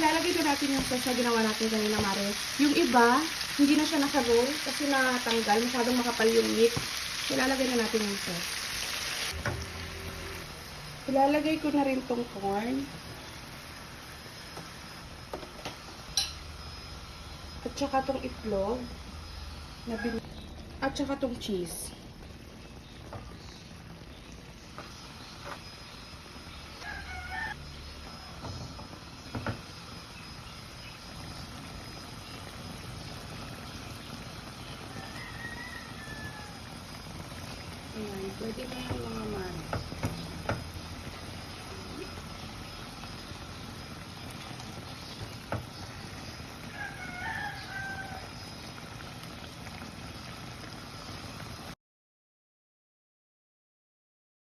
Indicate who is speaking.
Speaker 1: ilalagay na natin yung sauce na ginawa natin kanina, Mare. Yung iba, hindi na siya naka-roll kasi natanggal. Masyadong makapal yung meat. Ilalagay na natin yung sauce. Ilalagay ko na rin tong corn. At saka tong itlog. At saka tong cheese. Ayan, pwede na yung mga man.